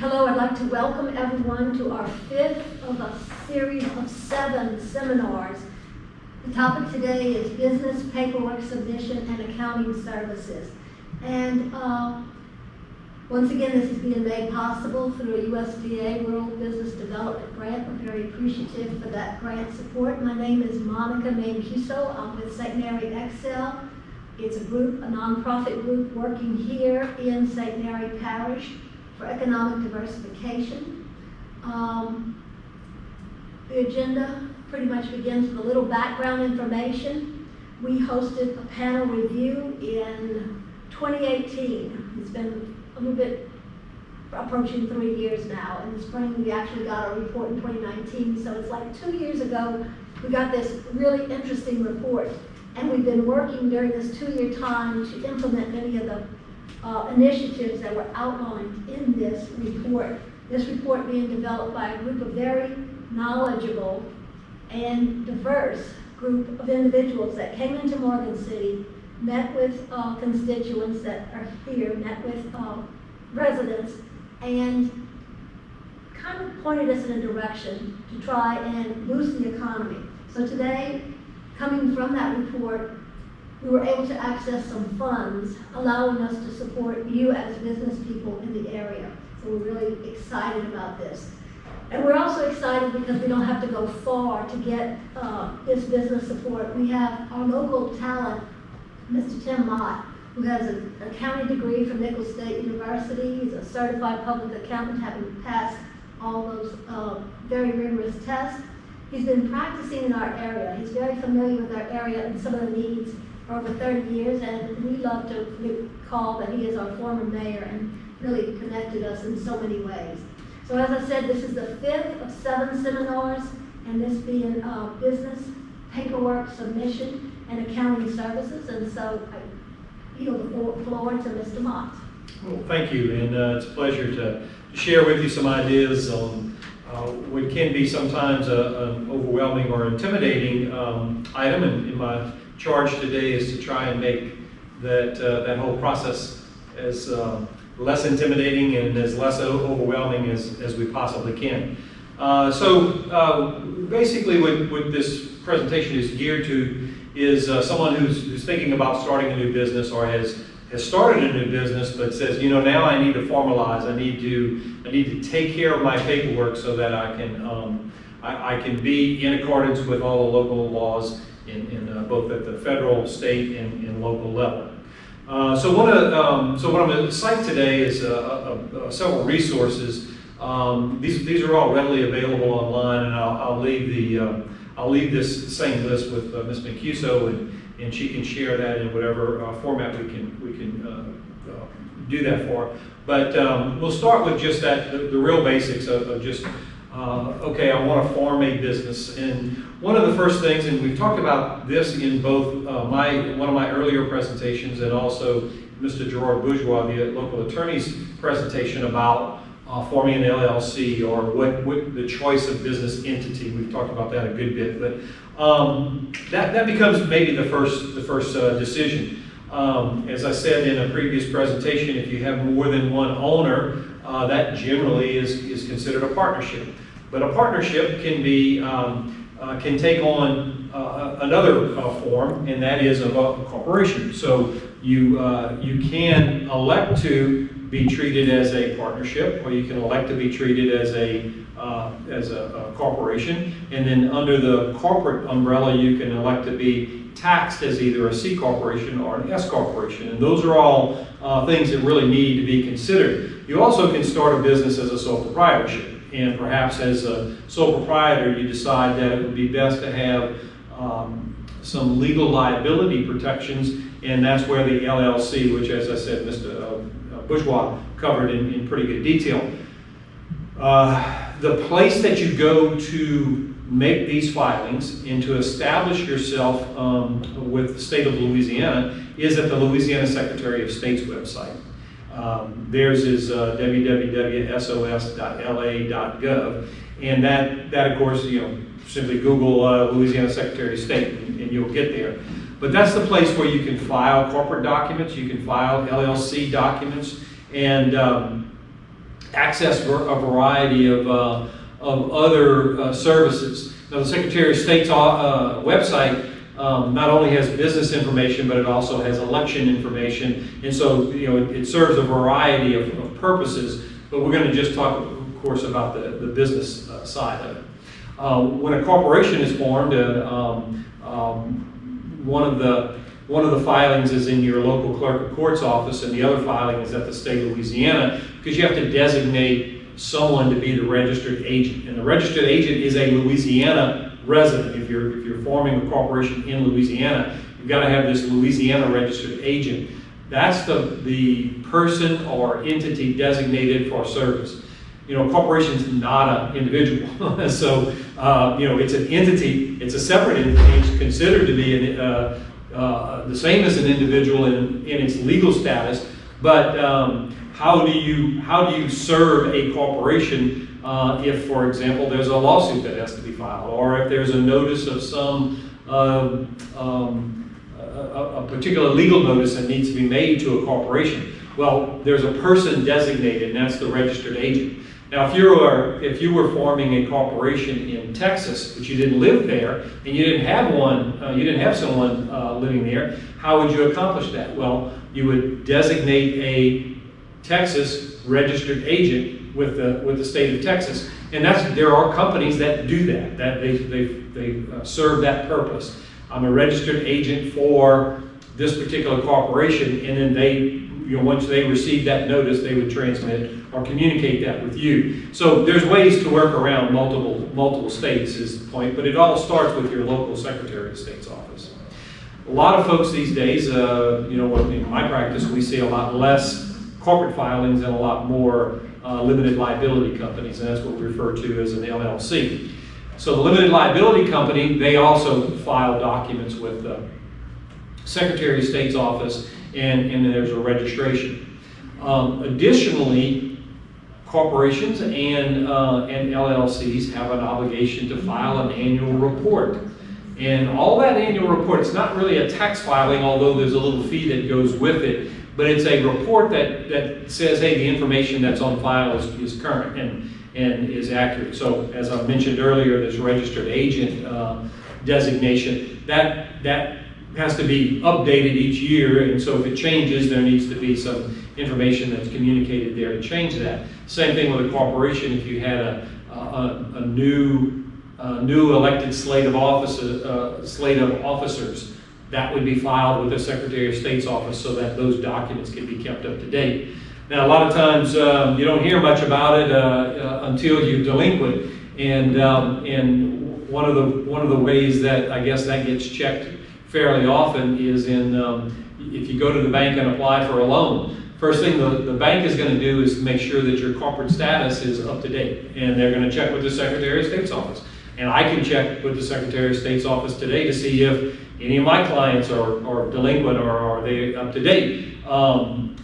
Hello, I'd like to welcome everyone to our fifth of a series of 7 seminars. The topic today is business paperwork submission and accounting services. And once again, this is being made possible through a USDA Rural Business Development Grant. We're very appreciative for that grant support. My name is Monica Mancuso. I'm with St. Mary Excel. It's a group, a nonprofit group working here in St. Mary Parish for economic diversification. The agenda pretty much begins with a little background information. We hosted a panel review in 2018. It's been a little bit approaching 3 years now. In the spring, we actually got our report in 2019, so it's like 2 years ago we got this really interesting report. And we've been working during this 2-year time to implement many of the initiatives that were outlined in this report. This report being developed by a group of very knowledgeable and diverse group of individuals that came into Morgan City, met with constituents that are here, met with residents, and kind of pointed us in a direction to try and boost the economy. So today, coming from that report, we were able to access some funds, allowing us to support you as business people in the area. So we're really excited about this. And we're also excited because we don't have to go far to get this business support. We have our local talent, Mr. Tim Mott, who has an accounting degree from Nicholls State University. He's a certified public accountant, having passed all those very rigorous tests. He's been practicing in our area. He's very familiar with our area and some of the needs for over 30 years, and we love to recall that he is our former mayor and really connected us in so many ways. So as I said, this is the 5th of 7 seminars, and this being business, paperwork, submission, and accounting services. And so I yield the floor to Mr. Mott. Well, thank you, and it's a pleasure to share with you some ideas on what can be sometimes an overwhelming or intimidating item. And in my charge today is to try and make that whole process as less intimidating and as less overwhelming as we possibly can. Basically what this presentation is geared to is someone who's thinking about starting a new business or has started a new business but says, you know, now I need to formalize, I need to take care of my paperwork so that I can be in accordance with all the local laws in both at the federal, state, and local level. So what I'm going to cite today is several resources. These are all readily available online, and I'll leave this same list with Ms. Mancuso, and she can share that in whatever format we can do that for. But we'll start with just the real basics of just okay, I want to form a business. And one of the first things, and we've talked about this in both one of my earlier presentations and also Mr. Gerard Bourgeois, the local attorney's presentation about forming an LLC or what the choice of business entity. We've talked about that a good bit, but that becomes maybe the first decision. As I said in a previous presentation, if you have more than one owner, that generally is considered a partnership. But a partnership can be can take on another form, and that is of a corporation. So you can elect to be treated as a partnership, or you can elect to be treated as a corporation. And then under the corporate umbrella, you can elect to be taxed as either a C corporation or an S corporation. And those are all things that really need to be considered. You also can start a business as a sole proprietorship. And perhaps as a sole proprietor, you decide that it would be best to have some legal liability protections, and that's where the LLC, which, as I said, Mr. Bourgeois covered in pretty good detail. The place that you go to make these filings and to establish yourself with the state of Louisiana is at the Louisiana Secretary of State's website. Theirs is www.sos.la.gov, and that of course, simply Google Louisiana Secretary of State and you'll get there. But that's the place where you can file corporate documents, you can file LLC documents, and access a variety of other services. Now, the Secretary of State's website not only has business information, but it also has election information, and so it serves a variety of purposes. But we're going to just talk, of course, about the business side of it. When a corporation is formed, one of the filings is in your local clerk of court's office, and the other filing is at the state of Louisiana, because you have to designate someone to be the registered agent. And the registered agent is a Louisiana resident. If you're forming a corporation in Louisiana, you've got to have this Louisiana registered agent. That's the person or entity designated for service. Corporation's not an individual. So, it's an entity, it's a separate entity. It's considered to be the same as an individual in its legal status, but how do you serve a corporation if, for example, there's a lawsuit that has to be filed, or if there's a notice of some a particular legal notice that needs to be made to a corporation? Well, there's a person designated, and that's the registered agent. Now, if you were forming a corporation in Texas, but you didn't live there, and you didn't have someone living there, how would you accomplish that? Well, you would designate a Texas registered agent with the state of Texas, and there are companies that do that. That they serve that purpose. I'm a registered agent for this particular corporation, and then once they receive that notice, they would transmit or communicate that with you. So there's ways to work around multiple states is the point, but it all starts with your local Secretary of State's office. A lot of folks these days, in my practice, we see a lot less corporate filings and a lot more limited liability companies, and that's what we refer to as an LLC. So the limited liability company, they also file documents with the Secretary of State's office, and then there's a registration. Additionally, corporations and LLCs have an obligation to file an annual report. And all that annual report, it's not really a tax filing, although there's a little fee that goes with it, but it's a report that says, hey, the information that's on file is current and is accurate. So as I mentioned earlier, this registered agent designation, that has to be updated each year, and so if it changes, there needs to be some information that's communicated there to change that. Same thing with a corporation. If you had a new elected slate of officers, that would be filed with the Secretary of State's office so that those documents can be kept up to date. Now, a lot of times you don't hear much about it until you're delinquent, and one of the ways that I guess that gets checked fairly often is if you go to the bank and apply for a loan. First thing the bank is going to do is make sure that your corporate status is up to date, and they're going to check with the Secretary of State's office. And I can check with the Secretary of State's office today to see if any of my clients are delinquent or are they up to date.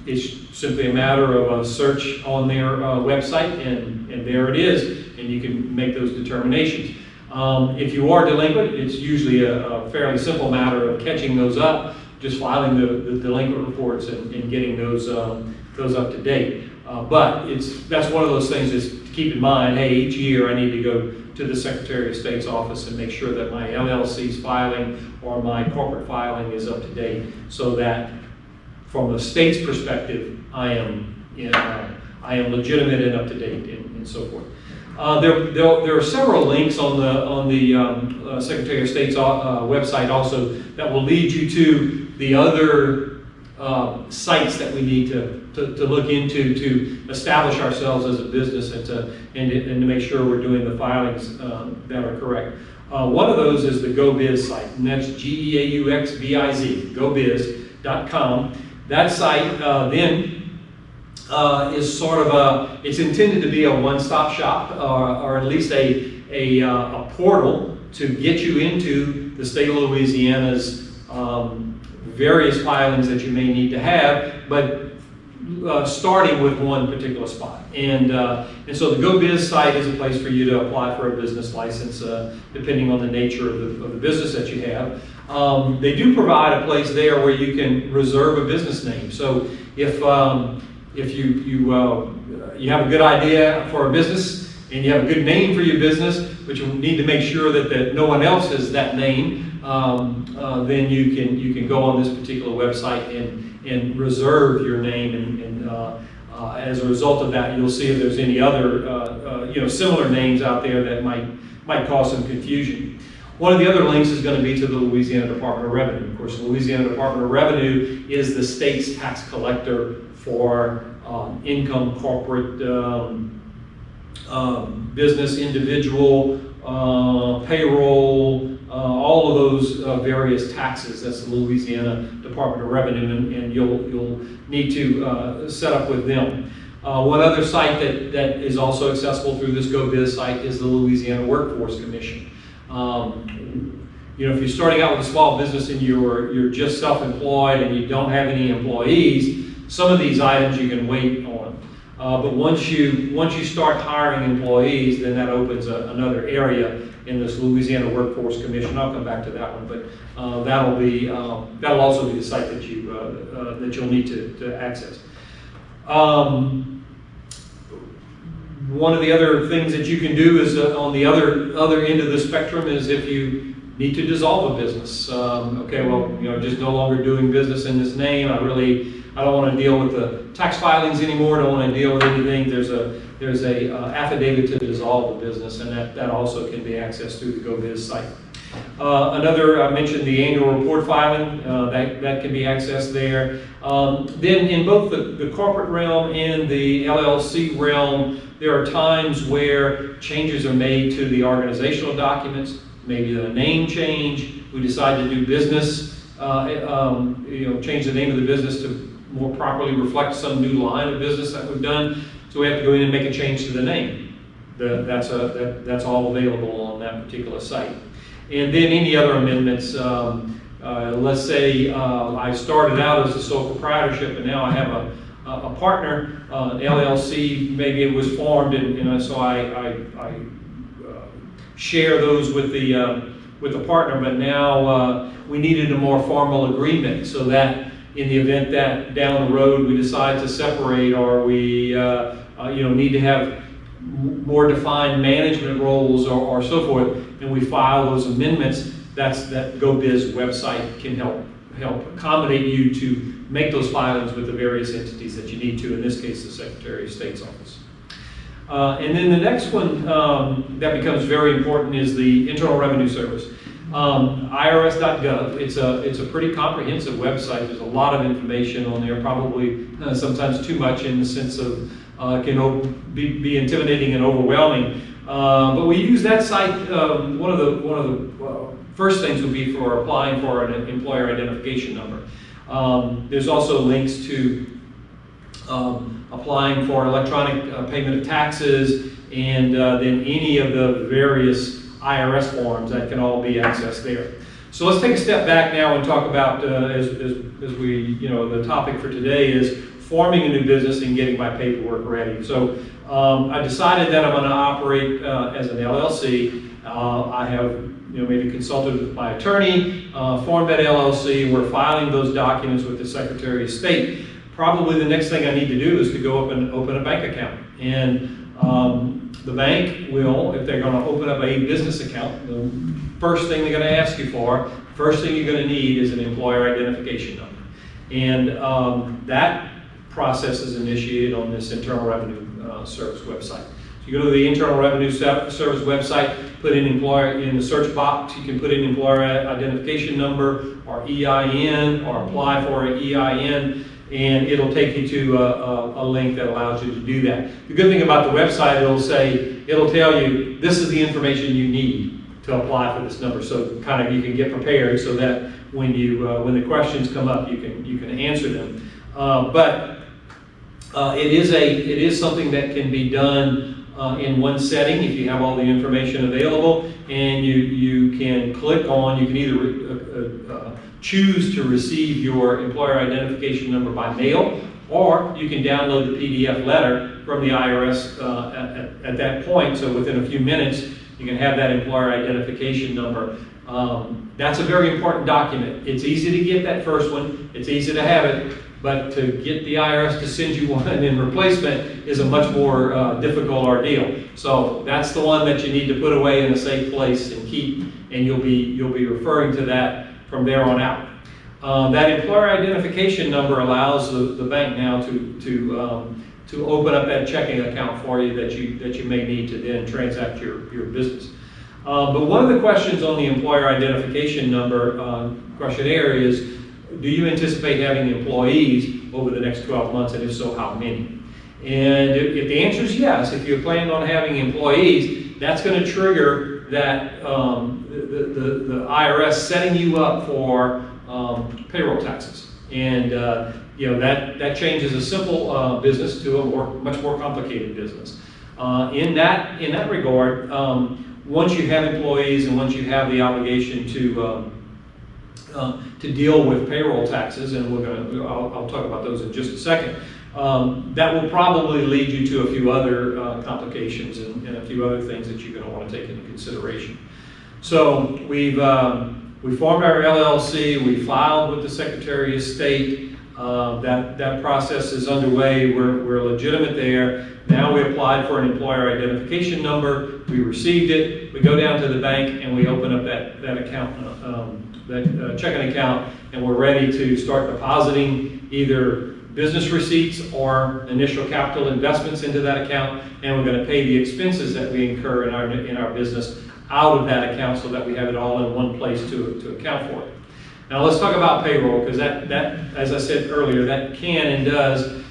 It's simply a matter of a search on their website, and there it is, and you can make those determinations. If you are delinquent, it's usually a fairly simple matter of catching those up, just filing the delinquent reports and getting those up to date. But that's one of those things is to keep in mind, hey, each year I need to go to the Secretary of State's office and make sure that my LLC's filing or my corporate filing is up to date, so that from the state's perspective, I am legitimate and up to date and so forth. There are several links on the Secretary of State's website also that will lead you to the other sites that we need to look into to establish ourselves as a business and to make sure we're doing the filings that are correct. One of those is the GoBiz site, and that's GEAUXBIZ, gobiz.com. That site then is sort of it's intended to be a one-stop shop, or at least a portal to get you into the state of Louisiana's various filings that you may need to have, but starting with one particular spot. And so the GoBiz site is a place for you to apply for a business license, depending on the nature of the business that you have. They do provide a place there where you can reserve a business name. So if if you have a good idea for a business and you have a good name for your business, but you need to make sure that no one else has that name, then you can go on this particular website and reserve your name, and as a result of that, you'll see if there's any other similar names out there that might cause some confusion. One of the other links is going to be to the Louisiana Department of Revenue. Of course, the Louisiana Department of Revenue is the state's tax collector for income, corporate, business, individual, payroll, all of those various taxes. That's the Louisiana Department of Revenue, and you'll need to set up with them. One other site that is also accessible through this GoBiz site is the Louisiana Workforce Commission. If you're starting out with a small business and you're just self-employed and you don't have any employees, some of these items you can wait on. But once you start hiring employees, then that opens another area in this Louisiana Workforce Commission. I'll come back to that one, but that'll also be the site that you'll need to access. One of the other things that you can do is on the other end of the spectrum is if you need to dissolve a business. Just no longer doing business in this name. I don't want to deal with the tax filings anymore. Don't want to deal with anything. There's a affidavit to dissolve the business, and that also can be accessed through the GoBiz site. I mentioned the annual report filing. That can be accessed there. Then in both the corporate realm and the LLC realm, there are times where changes are made to the organizational documents, maybe a name change. We decide to do business, change the name of the business to more properly reflect some new line of business that we've done. So we have to go in and make a change to the name. That's all available on that particular site. And then any other amendments, let's say I started out as a sole proprietorship and now I have a partner, an LLC, maybe it was formed, and so I share those with the partner, but now we needed a more formal agreement so that in the event that down the road we decide to separate, or we need to have more defined management roles or so forth, and we file those amendments, that GoBiz website can help accommodate you to make those filings with the various entities that you need to, in this case the Secretary of State's office. And then the next one that becomes very important is the Internal Revenue Service. IRS.gov, it's a pretty comprehensive website. There's a lot of information on there, probably sometimes too much in the sense of can be intimidating and overwhelming. But we use that site. One of the first things would be for applying for an employer identification number. There's also links to applying for electronic payment of taxes, and then any of the various IRS forms that can all be accessed there. So let's take a step back now and talk about, as we, the topic for today is forming a new business and getting my paperwork ready. So I decided that I'm going to operate as an LLC. I have maybe consulted with my attorney, formed that LLC, and we're filing those documents with the Secretary of State. Probably the next thing I need to do is to go up and open a bank account. And the bank will, if they're going to open up a business account, the first thing they're going to ask you for, first thing you're going to need is an employer identification number. And that process is initiated on this Internal Revenue Service website. So you go to the Internal Revenue Service website, put in employer in the search box, you can put in employer identification number or EIN, or apply for an EIN, and it'll take you to a link that allows you to do that. The good thing about the website, it'll tell you this is the information you need to apply for this number. So kind of you can get prepared so that when the questions come up, you can answer them. But it is something that can be done in one setting if you have all the information available, and you can click on. You can either choose to receive your employer identification number by mail, or you can download the PDF letter from the IRS at that point. So within a few minutes, you can have that employer identification number. That's a very important document. It's easy to get that first one. It's easy to have it. But to get the IRS to send you one in replacement is a much more difficult ordeal. So that's the one that you need to put away in a safe place and keep, and you'll be referring to that from there on out. That employer identification number allows the bank now to open up that checking account for you that you may need to then transact your business. But one of the questions on the employer identification number questionnaire is, do you anticipate having employees over the next 12 months, and if so, how many? And if the answer is yes, if you're planning on having employees, that's going to trigger that the IRS setting you up for payroll taxes. And that changes a simple business to a much more complicated business. In that regard, once you have employees and once you have the obligation to deal with payroll taxes, and I'll talk about those in just a second, that will probably lead you to a few other complications and a few other things that you're going to want to take into consideration. So we formed our LLC, we filed with the Secretary of State. That process is underway. We're legitimate there. Now we applied for an employer identification number. We received it. We go down to the bank and we open up that account, that checking account, and we're ready to start depositing either business receipts or initial capital investments into that account, and we're going to pay the expenses that we incur in our business out of that account so that we have it all in one place to account for it. Now let's talk about payroll, because that, as I said earlier, that can and does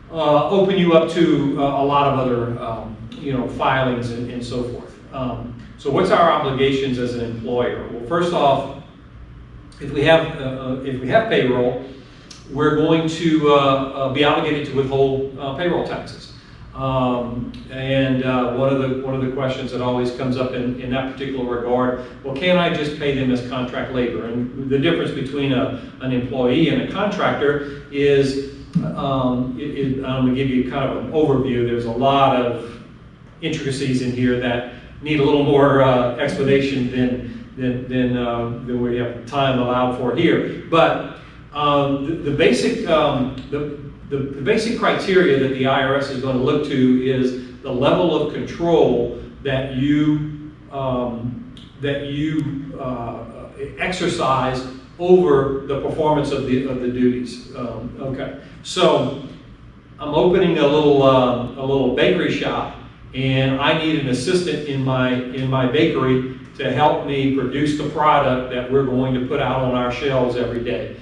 open you up to a lot of other filings and so forth. So what's our obligations as an employer? Well, first off, if we have payroll, we're going to be obligated to withhold payroll taxes. And one of the questions that always comes up in that particular regard, well, can I just pay them as contract labor? And the difference between an employee and a contractor is, I'm going to give you kind of an overview. There's a lot of intricacies in here that need a little more explanation than we have time allowed for here. But the basic criteria that the IRS is going to look to is the level of control that you exercise over the performance of the duties. Okay, so I'm opening a little bakery shop, and I need an assistant in my bakery to help me produce the product that we're going to put out on our shelves every day.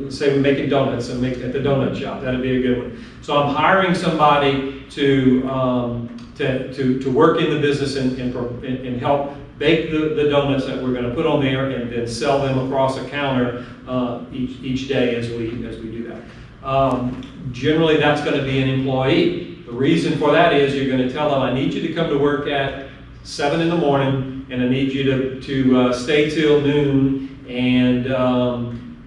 Say we're making donuts and make at the donut shop. That'd be a good one. So I'm hiring somebody to work in the business and help bake the donuts that we're going to put on there and then sell them across a counter each day as we do that. Generally, that's going to be an employee. The reason for that is you're going to tell them, I need you to come to work at 7 in the morning, and I need you to stay till noon, and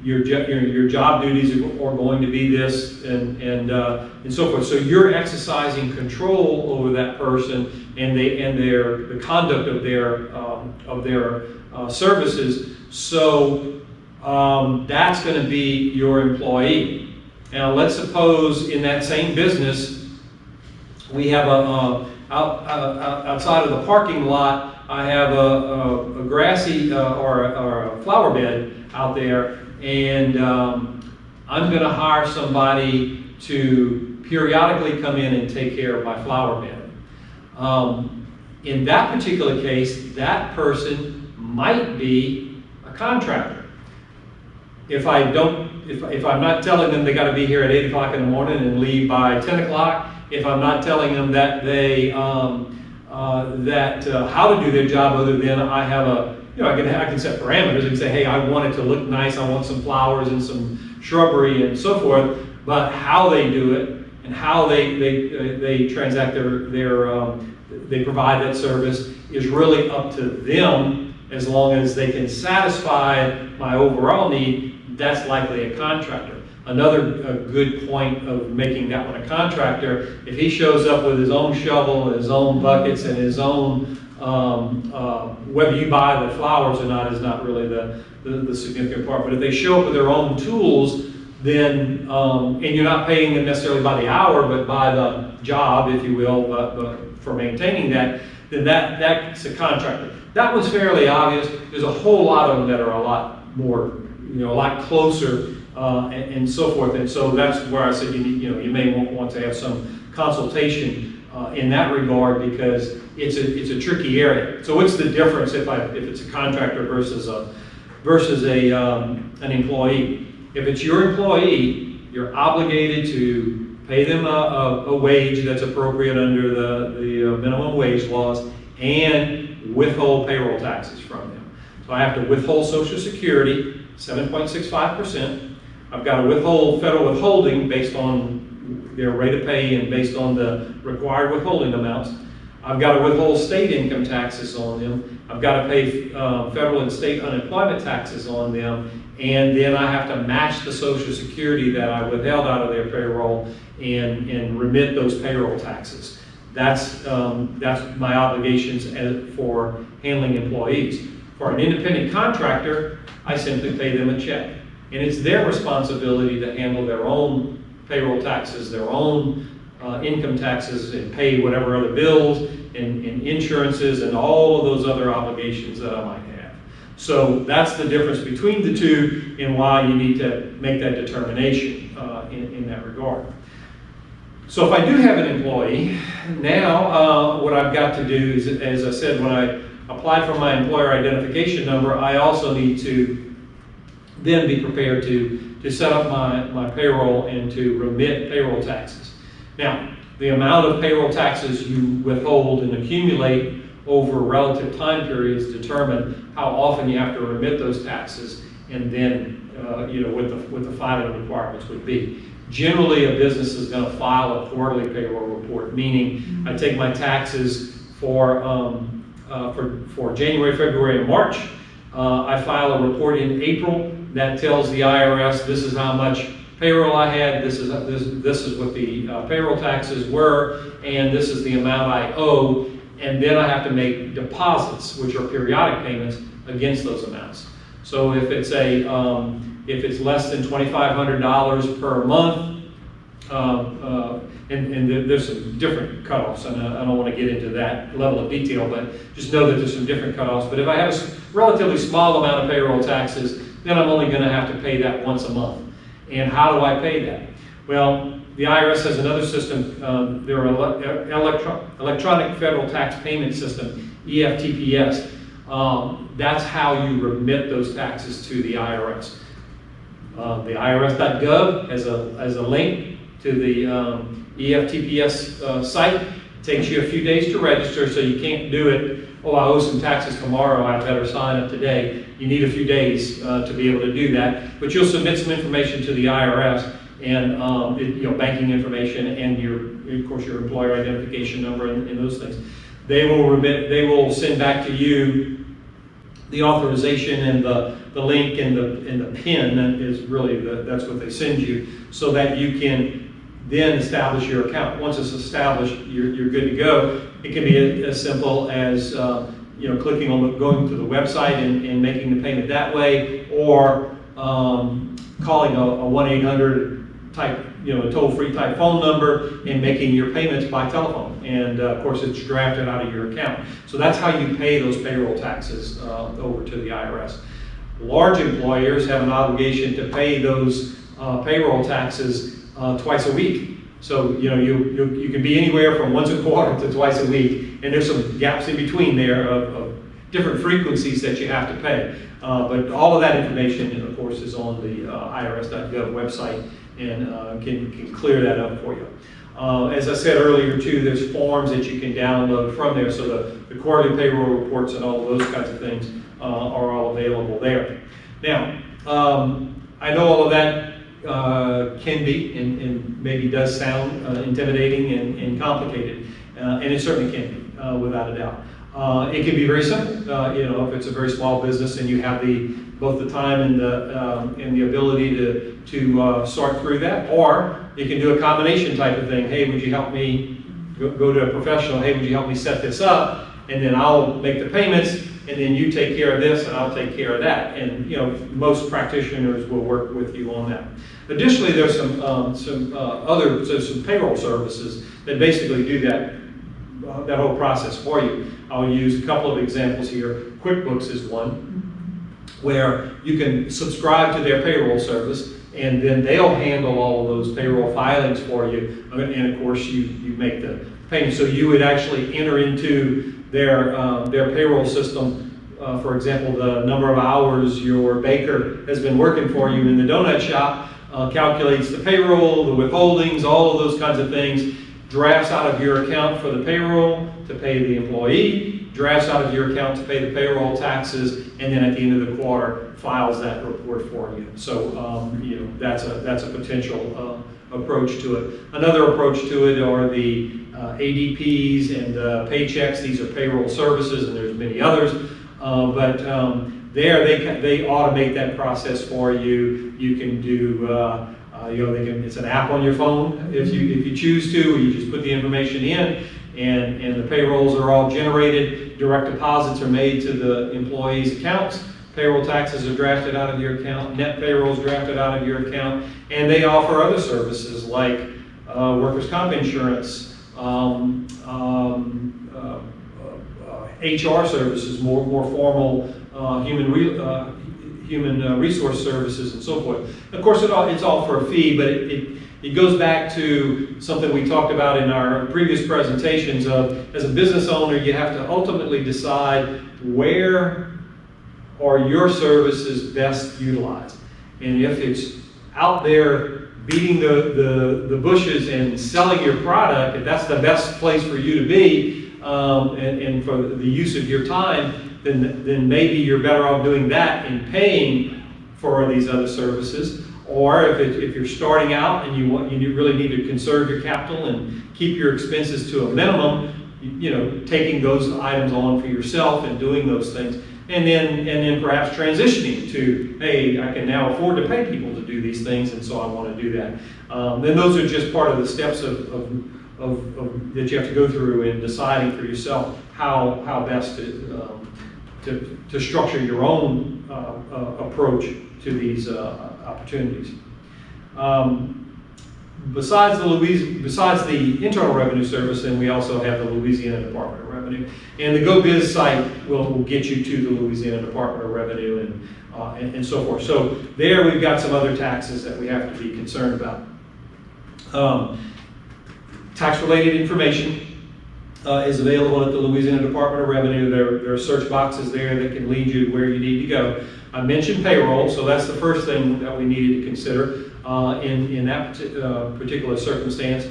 your job duties are going to be this and so forth. So you're exercising control over that person and the conduct of their services. So that's going to be your employee. Now let's suppose in that same business we have outside of the parking lot, I have a grassy or a flower bed out there, and I'm going to hire somebody to periodically come in and take care of my flower bed. In that particular case, that person might be a contractor. If I'm not telling them they got to be here at 8 o'clock in the morning and leave by 10 o'clock, if I'm not telling them that how to do their job, other than I have I can set parameters and say, hey, I want it to look nice, I want some flowers and some shrubbery and so forth, but how they do it and how they transact they provide that service is really up to them. As long as they can satisfy my overall need, that's likely a contractor. Another good point of making that one a contractor, if he shows up with his own shovel and his own buckets and his own, whether you buy the flowers or not is not really the significant part, but if they show up with their own tools, then, and you're not paying them necessarily by the hour, but by the job, if you will, but for maintaining that, then that's a contractor. That one's fairly obvious. There's a whole lot of them that are a lot more, a lot closer, and so forth. And so that's where I said you may want to have some consultation in that regard, because it's a tricky area. So what's the difference if it's a contractor versus an employee? If it's your employee, you're obligated to pay them a wage that's appropriate under the minimum wage laws, and withhold payroll taxes from them. So I have to withhold Social Security, 7.65%. I've got to withhold federal withholding based on their rate of pay and based on the required withholding amounts. I've got to withhold state income taxes on them. I've got to pay federal and state unemployment taxes on them. And then I have to match the Social Security that I withheld out of their payroll and remit those payroll taxes. That's my obligations for handling employees. For an independent contractor, I simply pay them a check. And it's their responsibility to handle their own payroll taxes, their own income taxes, and pay whatever other bills and insurances and all of those other obligations that I might have. So that's the difference between the two, and why you need to make that determination in that regard. So if I do have an employee, now what I've got to do is, as I said, when I apply for my employer identification number, I also need to then be prepared to set up my payroll and to remit payroll taxes. Now, the amount of payroll taxes you withhold and accumulate over relative time periods determine how often you have to remit those taxes, and then what the filing requirements would be. Generally, a business is going to file a quarterly payroll report, meaning I take my taxes for January, February, and March. I file a report in April that tells the IRS this is how much payroll I had, this is what the payroll taxes were, and this is the amount I owe. And then I have to make deposits, which are periodic payments, against those amounts. So if it's less than $2,500 per month, and there's some different cutoffs, and I don't want to get into that level of detail, but just know that there's some different cutoffs. But if I have a relatively small amount of payroll taxes, then I'm only going to have to pay that once a month. And how do I pay that? Well, the IRS has another system, their electronic federal tax payment system, EFTPS. That's how you remit those taxes to the IRS. The IRS.gov has a link to the EFTPS site. It takes you a few days to register, so you can't do it, oh, I owe some taxes tomorrow, I better sign up today. You need a few days to be able to do that. But you'll submit some information to the IRS, and banking information, and of course your employer identification number and those things. They will send back to you the authorization and the link and the PIN. That is really that's what they send you, so that you can then establish your account. Once it's established, you're good to go. It can be as simple as clicking on going to the website and making the payment that way, or calling a 1-800 type, a toll-free type phone number and making your payments by telephone. And of course, it's drafted out of your account. So that's how you pay those payroll taxes over to the IRS. Large employers have an obligation to pay those payroll taxes twice a week. So you can be anywhere from once a quarter to twice a week, and there's some gaps in between there of different frequencies that you have to pay. But all of that information, of course, is on the IRS.gov website, and can clear that up for you. As I said earlier too, there's forms that you can download from there, so the quarterly payroll reports and all of those kinds of things are all available there. Now, I know all of that can be and maybe does sound intimidating and complicated, and it certainly can be, without a doubt. It can be very simple, if it's a very small business and you have both the time and the ability to sort through that, or you can do a combination type of thing. Hey, would you help me go to a professional? Hey, would you help me set this up? And then I'll make the payments, and then you take care of this, and I'll take care of that. And most practitioners will work with you on that. Additionally, there's some payroll services that basically do that whole process for you. I'll use a couple of examples here. QuickBooks is one, where you can subscribe to their payroll service, and then they'll handle all of those payroll filings for you, and of course you make the payment. So you would actually enter into their payroll system. For example, the number of hours your baker has been working for you in the donut shop, calculates the payroll, the withholdings, all of those kinds of things, drafts out of your account for the payroll to pay the employee, drafts out of your account to pay the payroll taxes, and then at the end of the quarter files that report for you. So that's a potential approach to it. Another approach to it are the ADPs and paychecks. These are payroll services, and there's many others. There they automate that process for you. You can do it's an app on your phone if you choose to, or you just put the information in, and the payrolls are all generated. Direct deposits are made to the employees' accounts. Payroll taxes are drafted out of your account. Net payroll is drafted out of your account, and they offer other services like workers' comp insurance, HR services, more formal human resource services, and so forth. Of course, it's all for a fee, but it goes back to something we talked about in our previous presentations of, as a business owner, you have to ultimately decide where are your services best utilized. And if it's out there beating the bushes and selling your product, if that's the best place for you to be, and for the use of your time, then maybe you're better off doing that and paying for these other services. Or if you're starting out and you really need to conserve your capital and keep your expenses to a minimum, taking those items on for yourself and doing those things, and then perhaps transitioning to, hey, I can now afford to pay people to do these things, and so I want to do that. Then those are just part of the steps of that you have to go through in deciding for yourself how best to structure your own approach to these opportunities. Besides the Internal Revenue Service, then we also have the Louisiana Department of Revenue, and the GoBiz site will get you to the Louisiana Department of Revenue and so forth. So there we've got some other taxes that we have to be concerned about. Tax-related information is available at the Louisiana Department of Revenue. There are search boxes there that can lead you to where you need to go. I mentioned payroll, so that's the first thing that we needed to consider in that particular circumstance.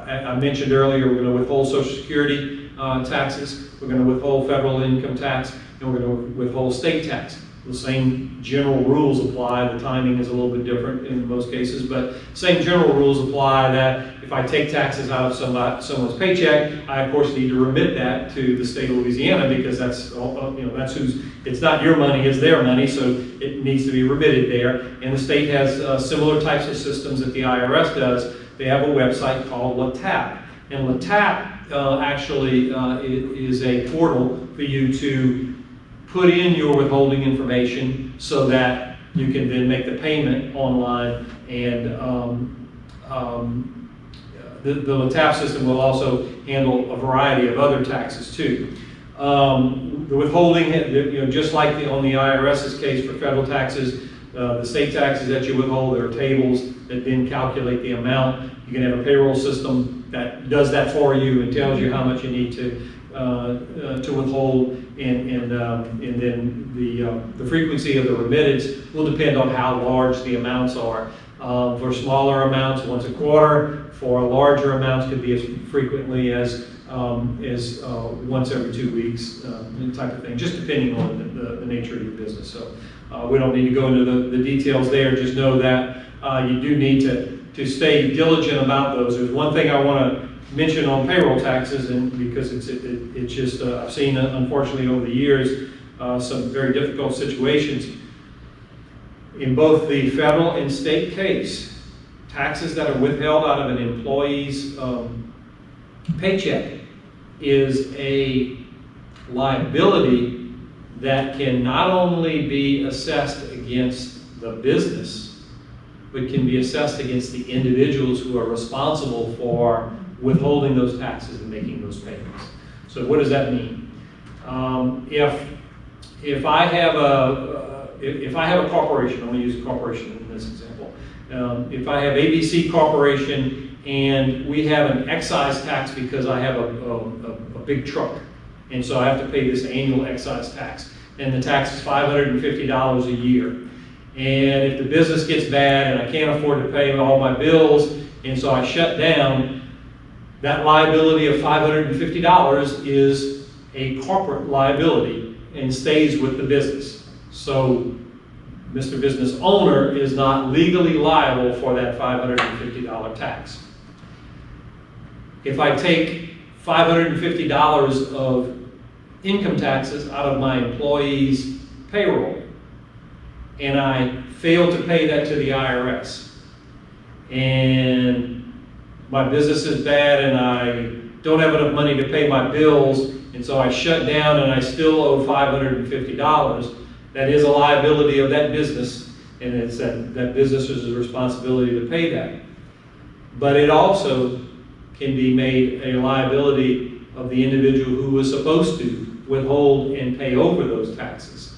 I mentioned earlier we're going to withhold Social Security taxes, we're going to withhold federal income tax, and we're going to withhold state tax. The same general rules apply. The timing is a little bit different in most cases, but same general rules apply that if I take taxes out of someone's paycheck, I of course need to remit that to the state of Louisiana, because that's it's not your money, it's their money, so it needs to be remitted there. And the state has similar types of systems that the IRS does. They have a website called LATAP, and LATAP actually is a portal for you to put in your withholding information so that you can then make the payment online. And the LATAP system will also handle a variety of other taxes too. The withholding, just like on the IRS's case for federal taxes, the state taxes that you withhold, there are tables that then calculate the amount. You can have a payroll system that does that for you and tells you how much you need to withhold, and then the frequency of the remittance will depend on how large the amounts are. For smaller amounts, once a quarter. For larger amounts, could be as frequently as once every 2 weeks, type of thing, just depending on the nature of your business. So we don't need to go into the details there. Just know that you do need to stay diligent about those. There's one thing I want to mention on payroll taxes, and because it's just I've seen unfortunately over the years some very difficult situations in both the federal and state case. Taxes that are withheld out of an employee's paycheck is a liability that can not only be assessed against the business, but can be assessed against the individuals who are responsible for withholding those taxes and making those payments. So what does that mean? If I have a corporation, I'm going to use a corporation in this example. If I have ABC Corporation and we have an excise tax because I have a big truck, and so I have to pay this annual excise tax, and the tax is $550 a year. And if the business gets bad and I can't afford to pay all my bills, and so I shut down, that liability of $550 is a corporate liability and stays with the business. So Mr. Business Owner is not legally liable for that $550 tax. If I take $550 of income taxes out of my employee's payroll, and I fail to pay that to the IRS, and my business is bad and I don't have enough money to pay my bills, and so I shut down and I still owe $550, that is a liability of that business, and it's that business's responsibility to pay that. But it also can be made a liability of the individual who was supposed to withhold and pay over those taxes.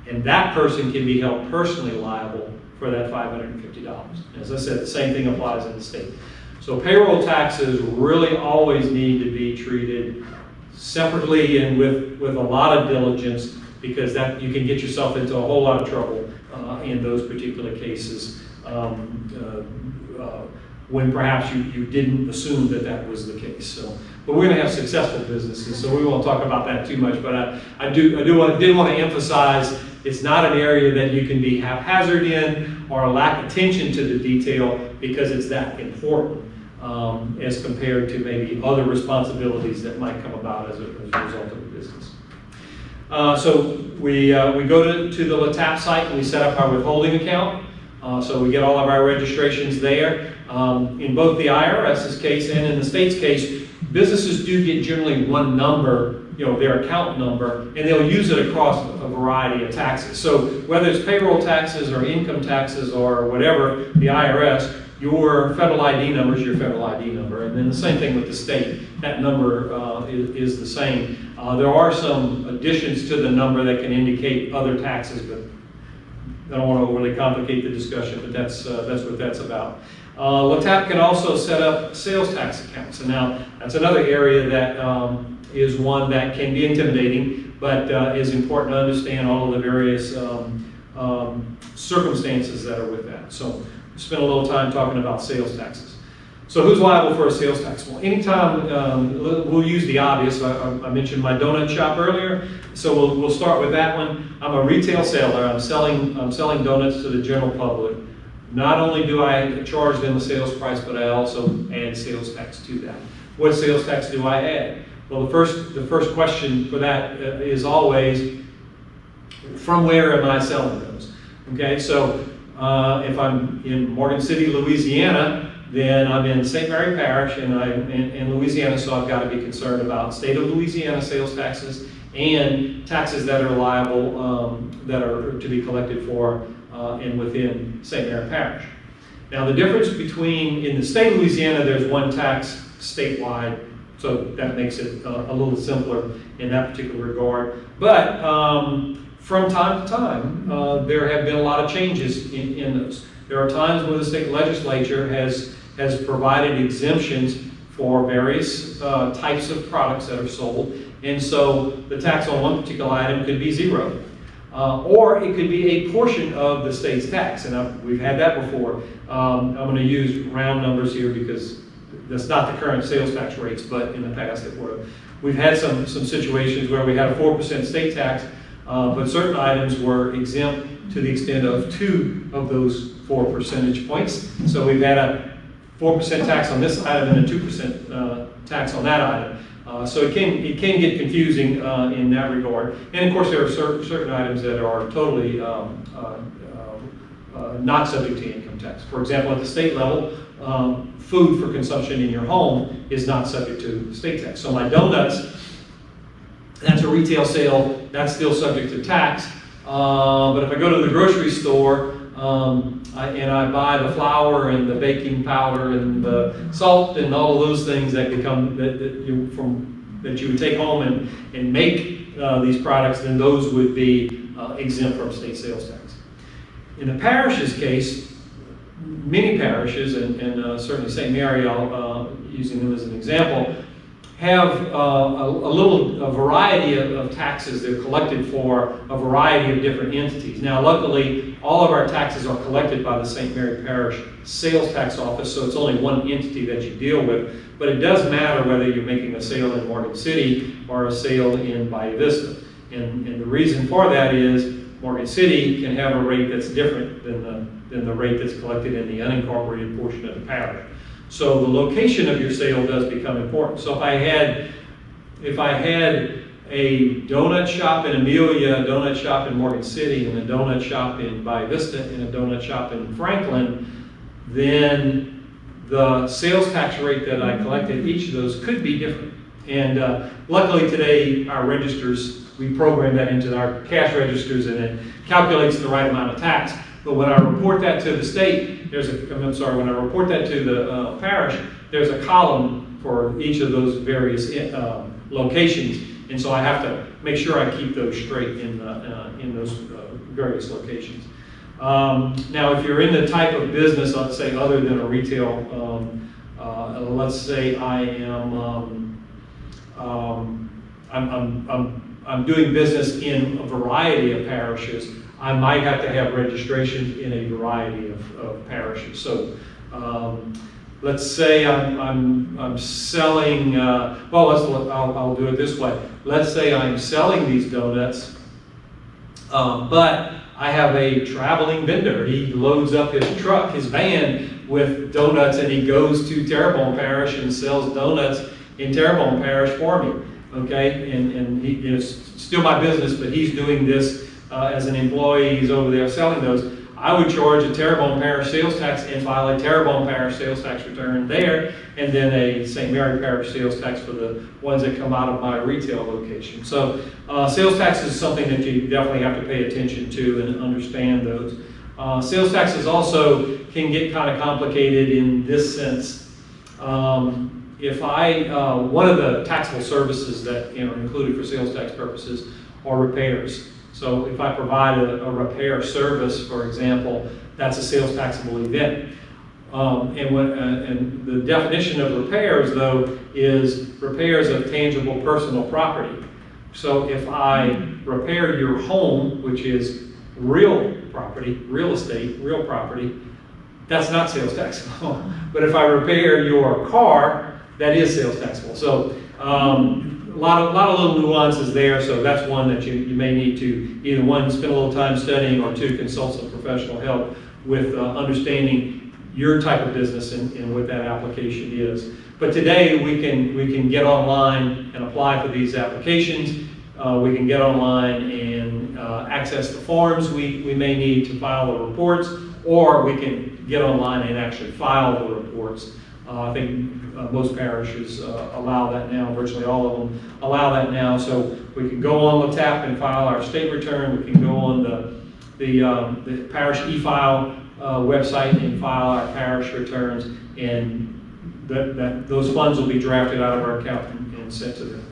And that person can be held personally liable for that $550. As I said, the same thing applies in the state. So payroll taxes really always need to be treated separately and with a lot of diligence, because that you can get yourself into a whole lot of trouble in those particular cases when perhaps you didn't assume that that was the case. So, but we're going to have successful businesses, so we won't talk about that too much. But I did want to emphasize it's not an area that you can be haphazard in or lack attention to the detail, because it's that important as compared to maybe other responsibilities that might come about as a result of the business. So we go to the LATAP site and we set up our withholding account. So we get all of our registrations there. In both the IRS's case and in the state's case, businesses do get generally one number, their account number, and they'll use it across a variety of taxes. So whether it's payroll taxes or income taxes or whatever, the IRS, your federal ID number is your federal ID number. And then the same thing with the state. That number is the same. There are some additions to the number that can indicate other taxes, but I don't want to overly complicate the discussion, but that's what that's about. LATAP can also set up sales tax accounts. And now that's another area that is one that can be intimidating, but is important to understand all of the various circumstances that are with that. So we'll spend a little time talking about sales taxes. So who's liable for a sales tax? Well, anytime, we'll use the obvious. I mentioned my donut shop earlier, so we'll start with that one. I'm a retail seller. I'm selling donuts to the general public. Not only do I charge them a sales price, but I also add sales tax to that. What sales tax do I add? Well, the first question for that is always, from where am I selling those? Okay, so if I'm in Morgan City, Louisiana, then I'm in St. Mary Parish, and I'm in Louisiana, so I've got to be concerned about state of Louisiana sales taxes and taxes that are liable, that are to be collected for and within St. Mary Parish. Now the difference between, in the state of Louisiana, there's one tax statewide, so that makes it a little simpler in that particular regard. But from time to time, there have been a lot of changes in those. There are times where the state legislature has provided exemptions for various types of products that are sold, and so the tax on one particular item could be zero. Or it could be a portion of the state's tax, and we've had that before. I'm going to use round numbers here because that's not the current sales tax rates, but in the past it were. We've had some situations where we had a 4% state tax, but certain items were exempt to the extent of 2 of those 4 percentage points. So we've had a 4% tax on this item and a 2% tax on that item. So it can get confusing in that regard. And of course, there are certain items that are totally not subject to income tax. For example, at the state level, food for consumption in your home is not subject to state tax. So my donuts, that's a retail sale, that's still subject to tax. But if I go to the grocery store and I buy the flour and the baking powder and the salt and all of those things that become that you would take home and make these products, then those would be exempt from state sales tax. In the parish's case, many parishes, and certainly St. Mary, using them as an example, have a variety of taxes that are collected for a variety of different entities. Now, luckily, all of our taxes are collected by the St. Mary Parish Sales Tax Office, so it's only one entity that you deal with. But it does matter whether you're making a sale in Morgan City or a sale in Bayou Vista. And the reason for that is Morgan City can have a rate that's different than the rate that's collected in the unincorporated portion of the parish. So the location of your sale does become important. So if I had a donut shop in Amelia, a donut shop in Morgan City, and a donut shop in Bayou Vista, and a donut shop in Franklin, then the sales tax rate that I collected each of those could be different. And luckily today, our registers, we program that into our cash registers, and it calculates the right amount of tax. But when I report that to the state, when I report that to the parish, there's a column for each of those various locations. And so I have to make sure I keep those straight in those various locations. Now, if you're in the type of business, let's say other than a retail, let's say I am, I'm doing business in a variety of parishes, I might have to have registration in a variety of parishes. So let's say I'm selling, I'll do it this way. Let's say I'm selling these donuts, but I have a traveling vendor. He loads up his truck, his van, with donuts, and he goes to Terrebonne Parish and sells donuts in Terrebonne Parish for me. Okay, and he is still my business, but he's doing this as an employee. He's over there selling those. I would charge a Terrebonne Parish sales tax and file a Terrebonne Parish sales tax return there, and then a St. Mary Parish sales tax for the ones that come out of my retail location. So sales tax is something that you definitely have to pay attention to and understand those. Sales taxes also can get kind of complicated in this sense. If one of the taxable services that are included for sales tax purposes are repairs. So if I provide a repair service, for example, that's a sales taxable event. And the definition of repairs, though, is repairs of tangible personal property. So if I repair your home, which is real property, real estate, real property, that's not sales taxable. But if I repair your car, that is sales taxable. So a lot of little nuances there, so that's one that you may need to either one, spend a little time studying, or two, consult some professional help with understanding your type of business and what that application is. But today we can get online and apply for these applications. We can get online and access the forms we may need to file the reports, or we can get online and actually file the reports. I think most parishes allow that now, virtually all of them allow that now. So we can go on the TAP and file our state return. We can go on the parish e-file website and file our parish returns, and those funds will be drafted out of our account and sent to them.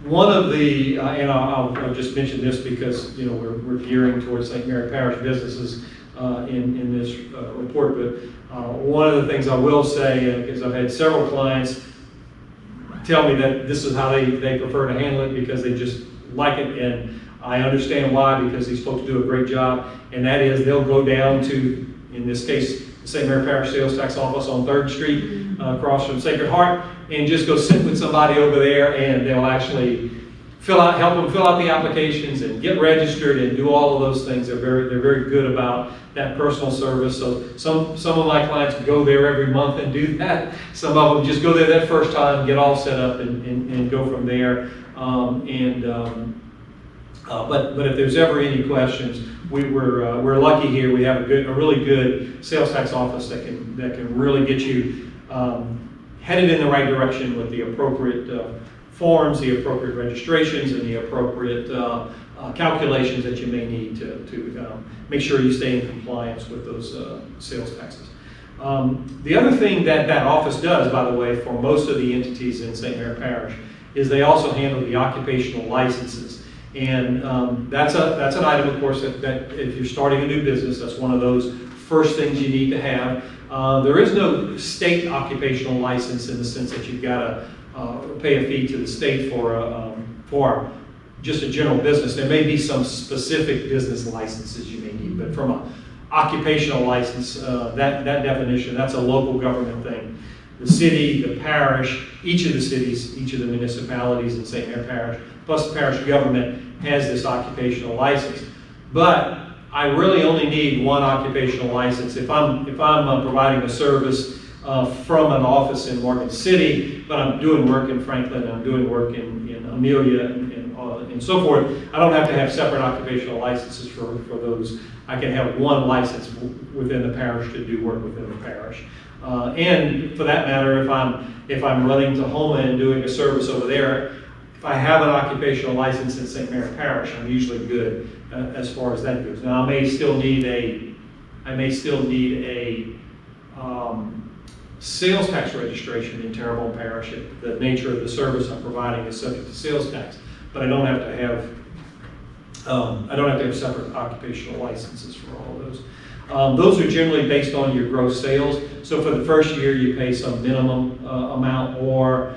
One of the, and I'll just mention this because we're gearing towards St. Mary Parish businesses in this report, but one of the things I will say is I've had several clients tell me that this is how they prefer to handle it because they just like it, and I understand why, because these folks do a great job, and that is they'll go down to, in this case, the St. Mary Parish Sales Tax Office on 3rd Street across from Sacred Heart, and just go sit with somebody over there, and they'll actually help them fill out the applications and get registered and do all of those things. They're very good about that personal service. So some of my clients go there every month and do that. Some of them just go there that first time, get all set up, and go from there. But if there's ever any questions, we're lucky here. We have a really good sales tax office that can really get you headed in the right direction with the appropriate forms, the appropriate registrations, and the appropriate calculations that you may need to make sure you stay in compliance with those sales taxes. The other thing that office does, by the way, for most of the entities in St. Mary Parish, is they also handle the occupational licenses. And that's an item, of course, that if you're starting a new business, that's one of those first things you need to have. There is no state occupational license in the sense that you've got to pay a fee to the state for just a general business. There may be some specific business licenses you may need, but from an occupational license, that definition, that's a local government thing. The city, the parish, each of the cities, each of the municipalities in St. Mary Parish, plus the parish government has this occupational license. But I really only need one occupational license. If I'm providing a service from an office in Morgan City, but I'm doing work in Franklin, I'm doing work in Amelia, and so forth, I don't have to have separate occupational licenses for those. I can have one license within the parish to do work within the parish. And for that matter, if I'm running to Homa and doing a service over there, if I have an occupational license in St. Mary Parish, I'm usually good as far as that goes. Now, I may still need a sales tax registration in Terrebonne Parish if the nature of the service I'm providing is subject to sales tax, but I don't have to have separate occupational licenses for all of those. Those are generally based on your gross sales. So for the first year, you pay some minimum amount, or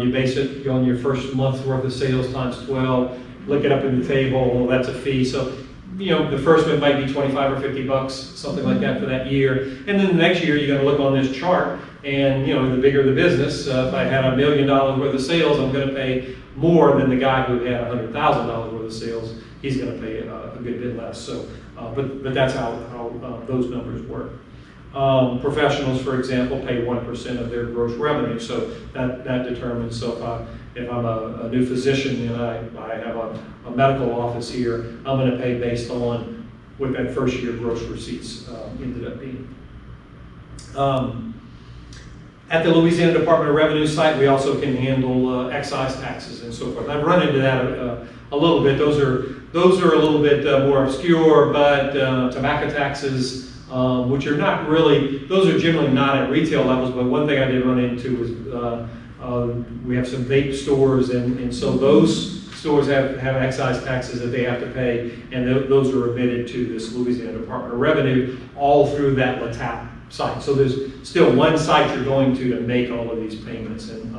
you base it on your first month's worth of sales times 12. Look it up in the table. Well, that's a fee. So, the first one might be 25 or 50 bucks, something like that for that year. And then the next year, you're going to look on this chart, and the bigger the business, if I had $1 million worth of sales, I'm going to pay more than the guy who had $100,000 worth of sales. He's going to pay a good bit less. So, but that's how those numbers work. Professionals, for example, pay 1% of their gross revenue. So that determines. So if I'm a new physician and I have a medical office here, I'm going to pay based on what that first year gross receipts ended up being. At the Louisiana Department of Revenue site, we also can handle excise taxes and so forth. I've run into that a little bit. Those are a little bit more obscure, but tobacco taxes, which are not really, those are generally not at retail levels, but one thing I did run into was we have some vape stores, and so those stores have excise taxes that they have to pay, and those are remitted to this Louisiana Department of Revenue all through that LATAP site. So there's still one site you're going to make all of these payments, and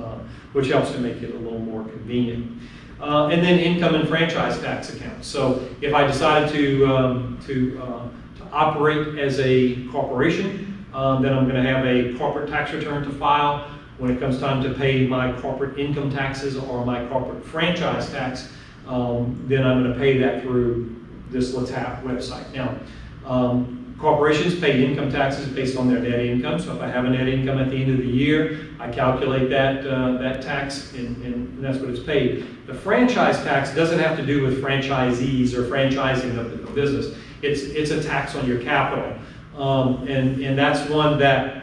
which helps to make it a little more convenient. And then income and franchise tax accounts. So if I decided to operate as a corporation, then I'm going to have a corporate tax return to file. When it comes time to pay my corporate income taxes or my corporate franchise tax, then I'm going to pay that through this LATAP website. Now, corporations pay income taxes based on their net income. So if I have a net income at the end of the year, I calculate that tax, and that's what it's paid. The franchise tax doesn't have to do with franchisees or franchising of the business. It's a tax on your capital, and that's one that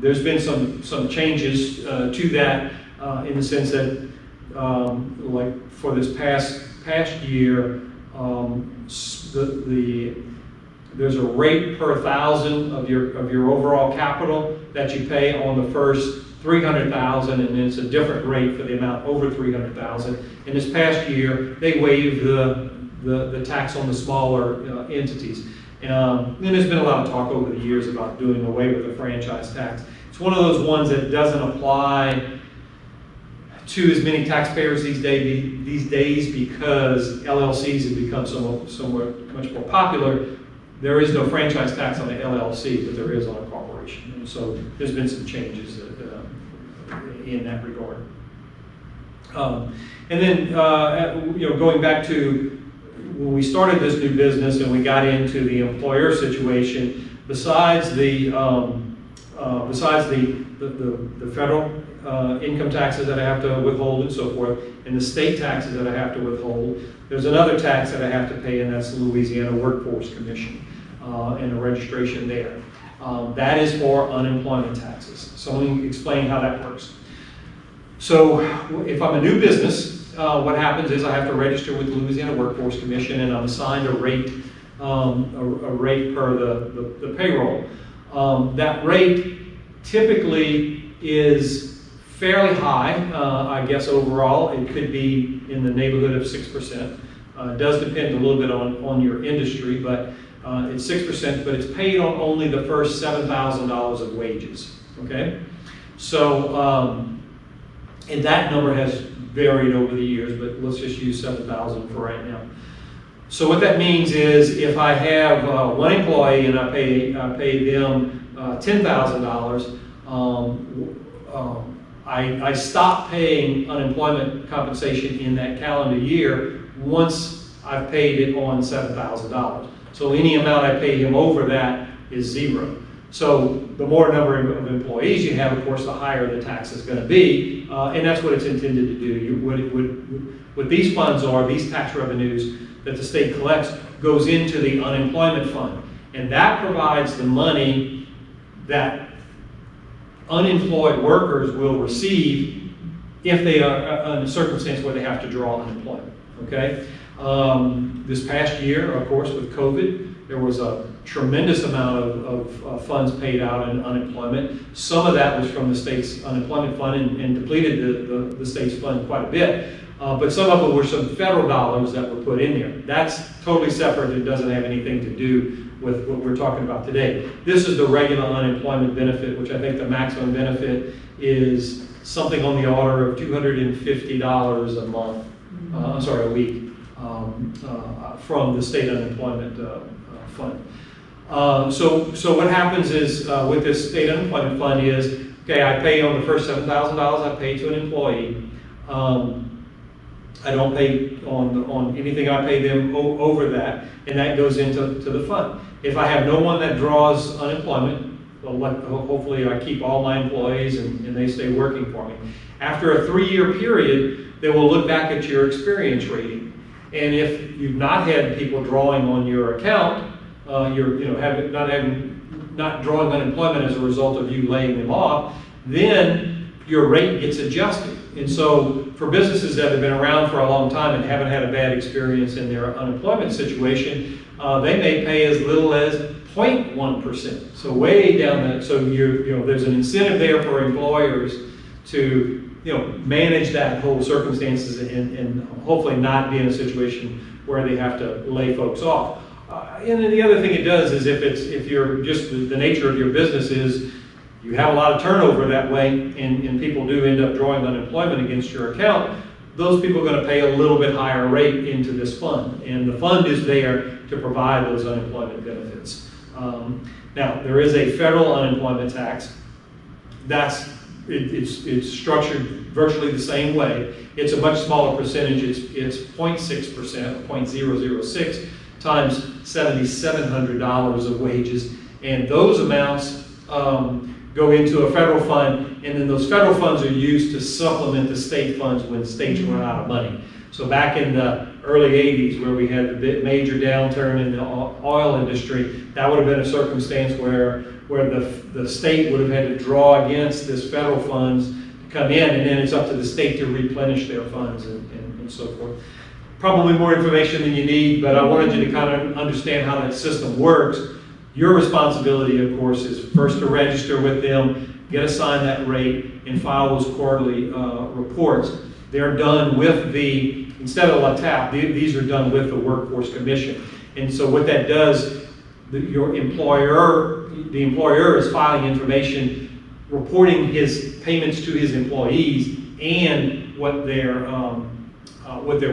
there's been some changes to that in the sense that like for this past year, there's a rate per thousand of your overall capital that you pay on the first 300,000, and then it's a different rate for the amount over 300,000. In this past year, they waived the tax on the smaller entities. And there's been a lot of talk over the years about doing away with the franchise tax. It's one of those ones that doesn't apply to as many taxpayers these days because LLCs have become somewhat much more popular. There is no franchise tax on the LLC, but there is on a corporation. And so there's been some changes in that regard. And then, going back to when we started this new business and we got into the employer situation, besides the besides the federal income taxes that I have to withhold and so forth, and the state taxes that I have to withhold, there's another tax that I have to pay, and that's the Louisiana Workforce Commission and a registration there. That is for unemployment taxes. So let me explain how that works. So if I'm a new business, what happens is I have to register with the Louisiana Workforce Commission, and I'm assigned a rate per the payroll. That rate typically is fairly high, I guess overall. It could be in the neighborhood of 6%. It does depend a little bit on your industry, but it's 6%, but it's paid on only the first $7,000 of wages, okay? So, and that number has varied over the years, but let's just use 7,000 for right now. So what that means is if I have one employee and I pay them $10,000, I stop paying unemployment compensation in that calendar year once I've paid it on $7,000. So any amount I pay him over that is zero. So the more number of employees you have, of course, the higher the tax is going to be, and that's what it's intended to do. What these funds are, these tax revenues that the state collects, goes into the unemployment fund, and that provides the money that unemployed workers will receive if they are in a circumstance where they have to draw unemployment, okay? This past year, of course, with COVID, there was a tremendous amount of funds paid out in unemployment. Some of that was from the state's unemployment fund and depleted the state's fund quite a bit. But some of it were some federal dollars that were put in there. That's totally separate. It doesn't have anything to do with what we're talking about today. This is the regular unemployment benefit, which I think the maximum benefit is something on the order of $250 a month, a week, from the state unemployment fund. So what happens is with this state unemployment fund is, okay, I pay on the first $7,000 I pay to an employee. I don't pay on anything I pay them over that, and that goes into the fund. If I have no one that draws unemployment, well, hopefully I keep all my employees and they stay working for me. After a 3-year period, they will look back at your experience rating. And if you've not had people drawing on your account, not drawing unemployment as a result of you laying them off, then your rate gets adjusted. And so for businesses that have been around for a long time and haven't had a bad experience in their unemployment situation, they may pay as little as 0.1%. So way down the, so there's an incentive there for employers to manage that whole circumstances and hopefully not be in a situation where they have to lay folks off. And then the other thing it does is if you're just the nature of your business is you have a lot of turnover that way, and people do end up drawing unemployment against your account, those people are going to pay a little bit higher rate into this fund. And the fund is there to provide those unemployment benefits. Now, there is a federal unemployment tax. It's structured virtually the same way. It's a much smaller percentage. It's 0.6%, 0.006 times $7,700 of wages. And those amounts go into a federal fund, and then those federal funds are used to supplement the state funds when states run out of money. So back in the early 80s, where we had the major downturn in the oil industry, that would have been a circumstance where the state would have had to draw against this federal funds to come in, and then it's up to the state to replenish their funds and so forth. Probably more information than you need, but I wanted you to kind of understand how that system works. Your responsibility, of course, is first to register with them, get assigned that rate, and file those quarterly reports. They're done with instead of LATAP, these are done with the Workforce Commission. And so what that does, the employer is filing information, reporting his payments to his employees and what their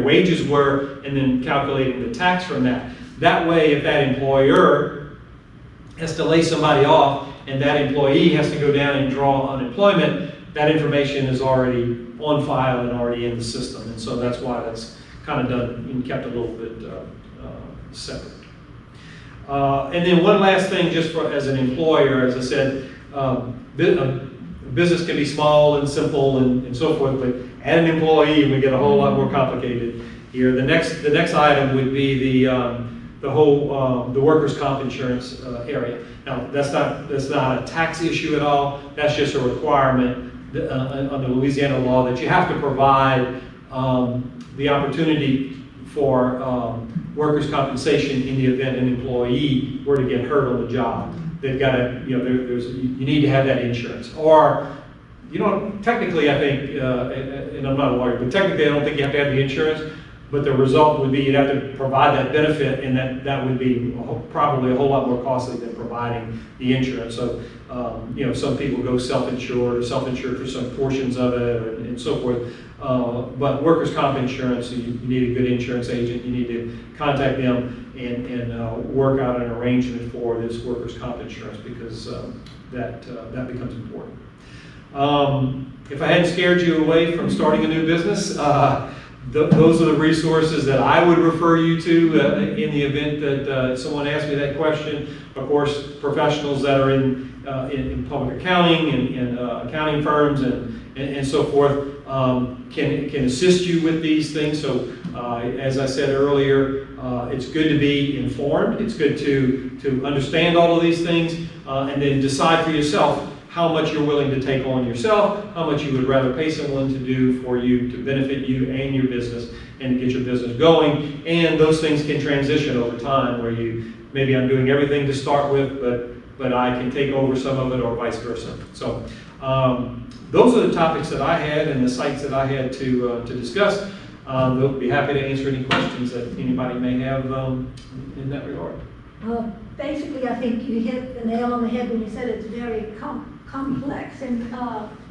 wages were, and then calculating the tax from that. That way, if that employer has to lay somebody off and that employee has to go down and draw unemployment, that information is already on file and already in the system. And so that's why that's kind of done and kept a little bit separate. And then one last thing, just as an employer, as I said, business can be small and simple and so forth, but add an employee and we get a whole lot more complicated here. The next item would be the whole the workers' comp insurance area. Now that's not a tax issue at all. That's just a requirement under Louisiana law that you have to provide the opportunity for workers' compensation in the event an employee were to get hurt on the job. They've got to, you know, you need to have that insurance. Or, you know, technically I think, and I'm not a lawyer, but technically I don't think you have to have the insurance, but the result would be you'd have to provide that benefit, and that would be probably a whole lot more costly than providing the insurance. So, you know, some people go self-insured or self-insured for some portions of it and so forth. But workers' comp insurance, you need a good insurance agent. You need to contact them and work out an arrangement for this workers' comp insurance, because that becomes important. If I hadn't scared you away from starting a new business, those are the resources that I would refer you to in the event that someone asked me that question. Of course, professionals that are in public accounting and accounting firms and so forth can assist you with these things. So as I said earlier, it's good to be informed. It's good to understand all of these things and then decide for yourself how much you're willing to take on yourself, how much you would rather pay someone to do for you to benefit you and your business and to get your business going. And those things can transition over time, where maybe I'm doing everything to start with, but I can take over some of it, or vice versa. So those are the topics that I had and the sites that I had to discuss. We'll be happy to answer any questions that anybody may have in that regard. Basically, I think you hit the nail on the head when you said it's very complex and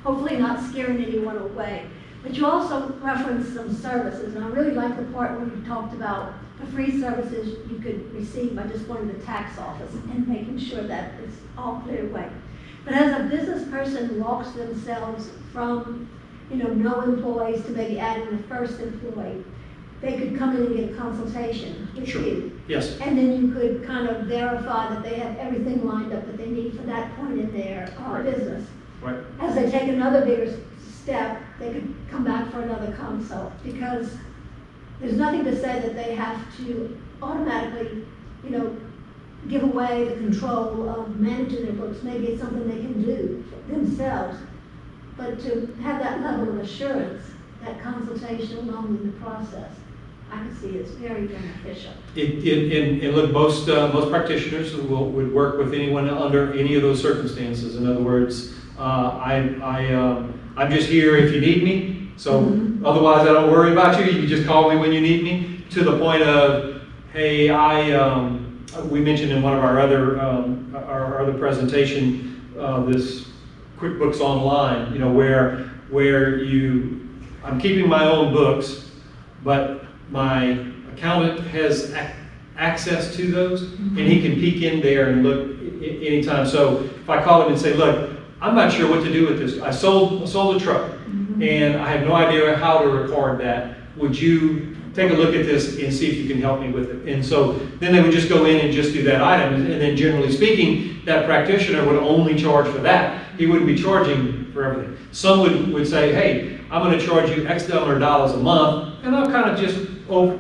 hopefully not scaring anyone away. But you also referenced some services, and I really like the part where you talked about the free services you could receive by just going to the tax office and making sure that it's all cleared away. But as a business person walks themselves from, you know, no employees to maybe adding the first employee, they could come in and get a consultation with Sure. you. Yes. And then you could kind of verify that they have everything lined up that they need for that point in their business. Right. As they take another bigger step, they could come back for another consult, because there's nothing to say that they have to automatically, you know, give away the control of managing their books. Maybe it's something they can do themselves, but to have that level of assurance, that consultation along in the process, I can see it's very beneficial. And look, most practitioners would work with anyone under any of those circumstances. In other words, I'm just here if you need me. So otherwise, I don't worry about you. You just call me when you need me. To the point of, hey, we mentioned in one of our other presentation this QuickBooks Online. You know, where I'm keeping my own books, but my accountant has access to those, and he can peek in there and look anytime. So if I call him and say, look, I'm not sure what to do with this. I sold a truck, and I have no idea how to record that. Would you take a look at this and see if you can help me with it? And so then they would just go in and just do that item. And then generally speaking, that practitioner would only charge for that. He wouldn't be charging for everything. Some would say, hey, I'm going to charge you X number of dollars a month, and I'll kind of just do an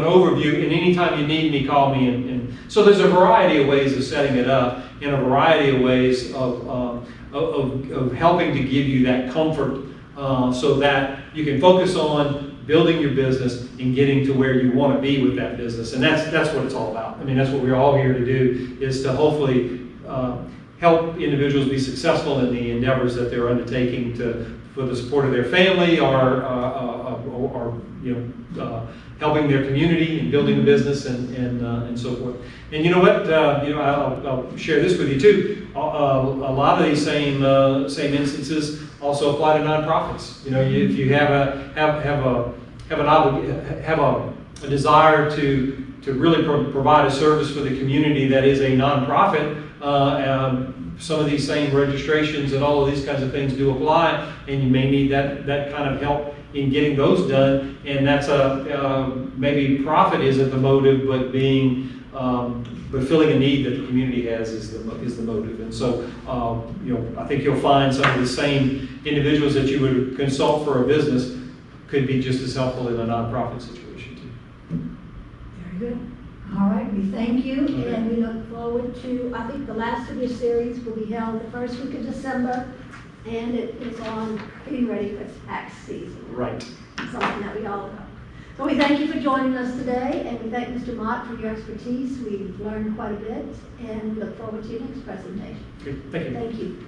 overview, and anytime you need me, call me. And so there's a variety of ways of setting it up, and a variety of ways of helping to give you that comfort so that you can focus on building your business and getting to where you want to be with that business. And that's what it's all about. I mean, that's what we're all here to do, is to hopefully help individuals be successful in the endeavors that they're undertaking for the support of their family, or helping their community and building a business and so forth. And you know what? I'll share this with you too. A lot of these same instances also apply to nonprofits. You know, if you have a desire to really provide a service for the community that is a nonprofit, some of these same registrations and all of these kinds of things do apply, and you may need that kind of help in getting those done. And that's maybe profit isn't the motive, but being but filling a need that the community has is the motive. And so, I think you'll find some of the same individuals that you would consult for a business could be just as helpful in a nonprofit situation too. Very good. All right, we thank you, Okay. and we look forward to, I think the last of your series will be held the first week of December, and it is on getting ready for tax season. Right. Something that we all know. So we thank you for joining us today, and we thank Mr. Mott for your expertise. We've learned quite a bit, and we look forward to your next presentation. Okay, thank you. Thank you.